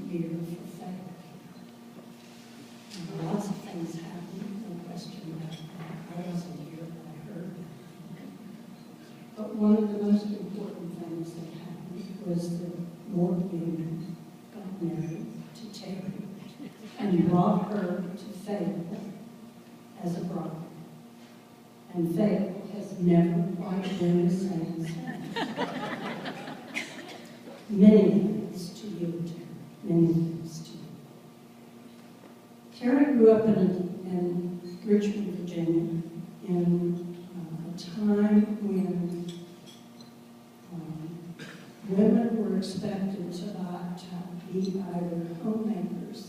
year for faith. Lots of things happened, no question about that. I wasn't here, but I heard that. But one of the most important things that happened was that Morgan got married to Terri and brought her to faith as a bride. And faith has never quite been the same since. Many thanks to you, Terri. Many thanks to you. Terri grew up in Richmond, Virginia, in a time when women were expected to be either homemakers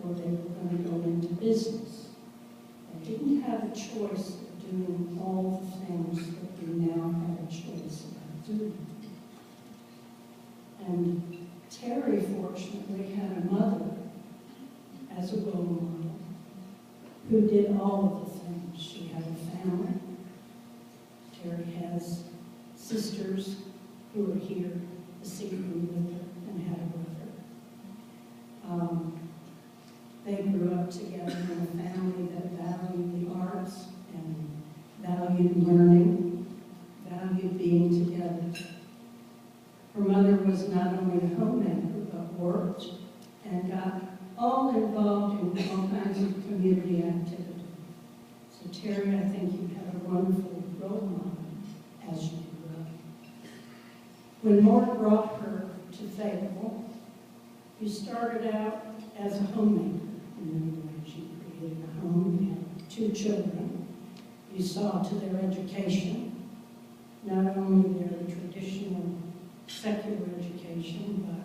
or they were going to go into business. They didn't have a choice of doing all the things that we now have a choice about doing. And Terri, fortunately, had a mother as a role model who did all of the things. She had a family. Terri has sisters who are here this evening with her and had a brother. They grew up together in a family that valued the arts and valued learning, valued being together. Her mother was not only a homemaker, but worked and got all involved in all kinds of community activity. So Terri, I think you had a wonderful role model as you grew up. When Mort brought her to Fayetteville, you started out as a homemaker. In many ways, you created a home, you had 2 children. You saw to their education, not only their traditional secular education, but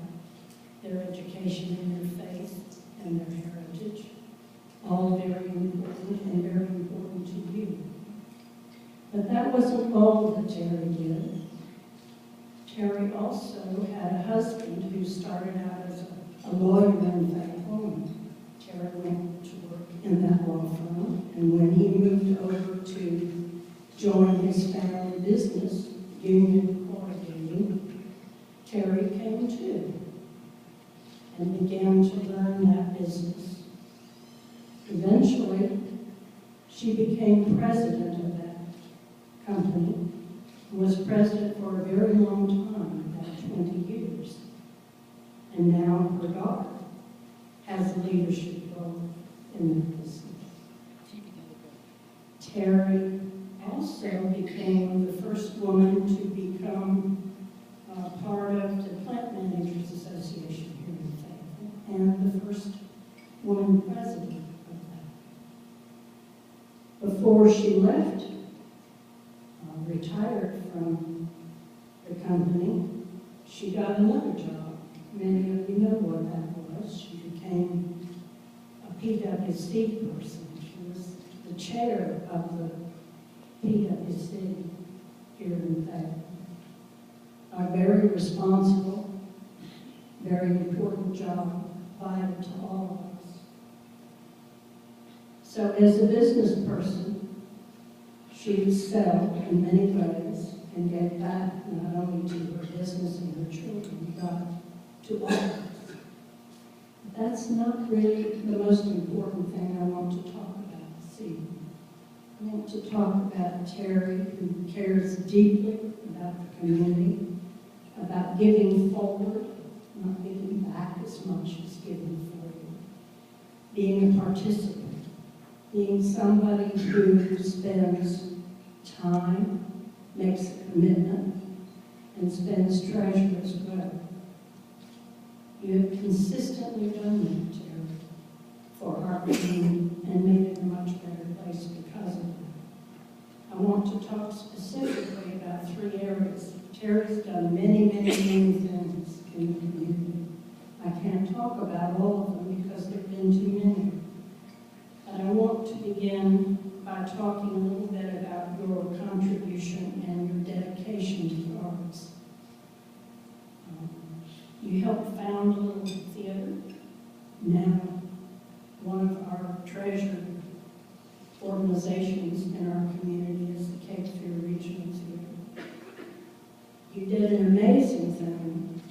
their education in their faith and their heritage. All very important and very important to you. But that wasn't all that Terri did. Terri also had a husband who started out as a lawyer in Fayetteville. Terri went to work in that law firm, and when he moved over to join his family business, Union Corrugating, Terri came too and began to learn that business. Eventually, she became president of that company and was president for a very long time, about 20 years. And now her daughter has a leadership role in the business. Terri also became the first woman to become part of the Plant Managers Association here in Fayetteville, and the first woman president of that. Before she left, retired from the company, she got another job. Many of you know what that was. She became a PWC person. She was the chair of the PWC here in Fayetteville. A very responsible, very important job, vital to all of us. So as a business person, she excelled in many ways and gave back not only to her business and her children, but to all of us. That's not really the most important thing I want to talk about this evening. I want to talk about Terri, who cares deeply about the community, about giving forward, not giving back as much as giving forward, being a participant, being somebody who spends time, makes a commitment, and spends treasure as well. You have consistently done that, Terri, for our community and made it a much better place because of that. I want to talk specifically about 3 areas. Terri's done many, many, many things in the community. I can't talk about all of them because there have been too many. But I want to begin by talking a little bit about your contribution and your dedication to the arts. You helped found a little theater. Now, one of our treasured organizations in our community is the Cape Fear Regional Theater. You did an amazing thing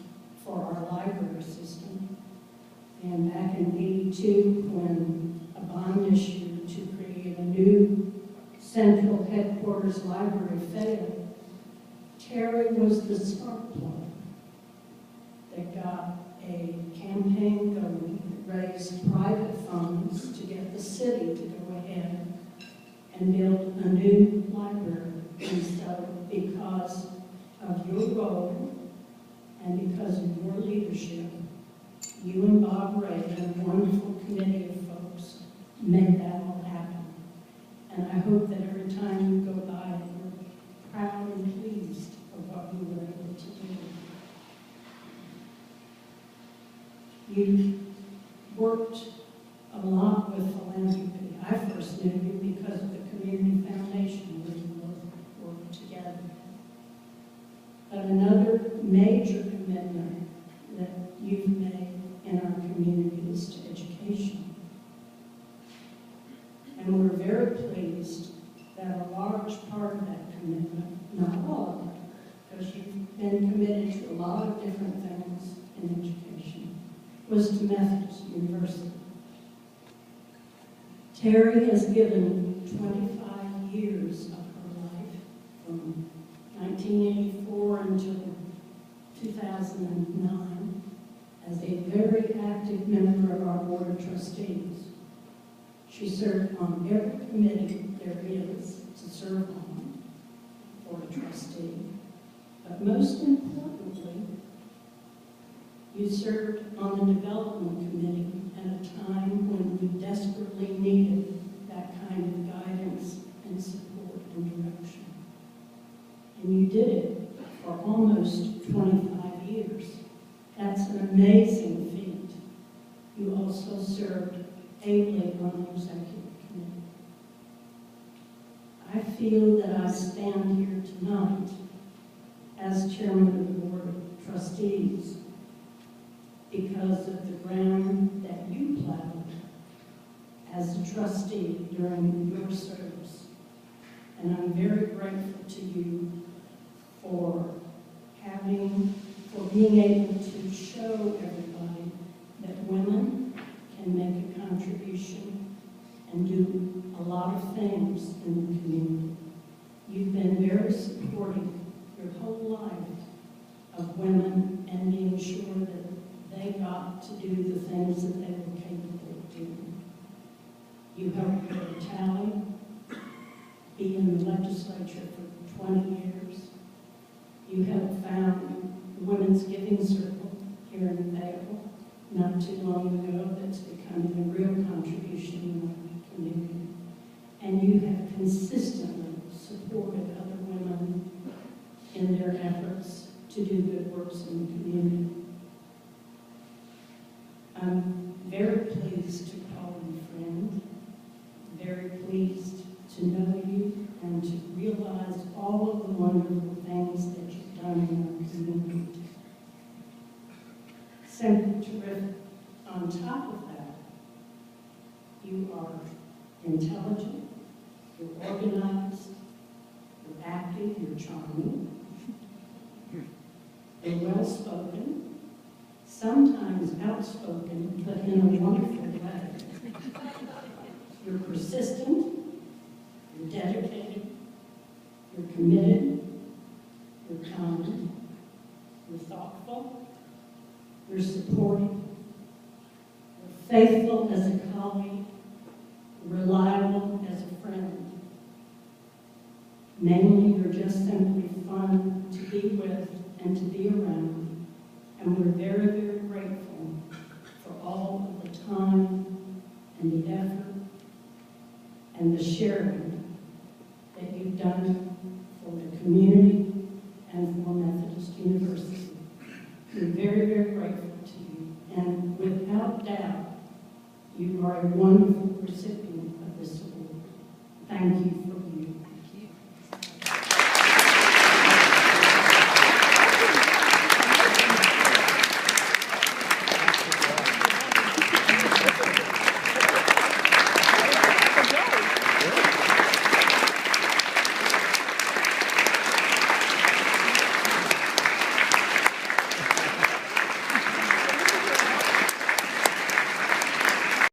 for our library system 1982 when a bond issued to create a new central headquarters library failed, Terri was the spark plug that got a campaign going that raised private funds to get the city to go ahead and build a new library. And so, because of your role and because of your leadership, you and Bob Ray and a wonderful committee of folks made that all happen. And I hope that every time you go by, you're proud and pleased of what we were able to do. You worked a lot with philanthropy. I first knew you because of the Community Foundation where you both worked together. But another major commitment that you've made in our community is to education. And we're very pleased that a large part of that commitment, not all of it, because you've been committed to a lot of different things in education, was to Methodist University. Terri has given 25 years of her life, from 1984 until 2009, as a very active member of our Board of Trustees. She served on every committee there is to serve on for a trustee. But most importantly, you served on the Development Committee at a time when we desperately needed that kind of guidance and support and direction. And you did it for almost 25 years. That's an amazing feat. You also served ably on the Executive Committee. I feel that I stand here tonight as Chairman of the Board of Trustees because of the ground that you plowed as a trustee during your service. And I'm very grateful to you for being able to show everybody that women can make a contribution and do a lot of things in the community. You've been very supportive your whole life of women and being sure that they got to do the things that they were capable of doing. You helped the Tally be in the legislature for 20 years. You helped found the Women's Giving Circle here in Fayetteville not too long ago that's becoming a real contribution in the community. And you have consistently supported other women in their efforts to do good works in the community. I'm very pleased to call you friend, very pleased to know you and to realize all of the wonderful things that you've done in our community. Simply terrific. On top of that, you are intelligent, you're organized, you're active, you're charming, you're well-spoken, sometimes outspoken, but in a wonderful way. You're persistent, you're dedicated, you're committed, you're kind, you're thoughtful, you're supportive, you're faithful as a colleague, reliable as a friend. Mainly, you're just simply fun to be with and to be around. And we're very, very grateful for all of the time and the effort and the sharing that you've done for the community and for Methodist University. We're very, very grateful to you. And without doubt, you are a wonderful recipient of this award. Thank you for being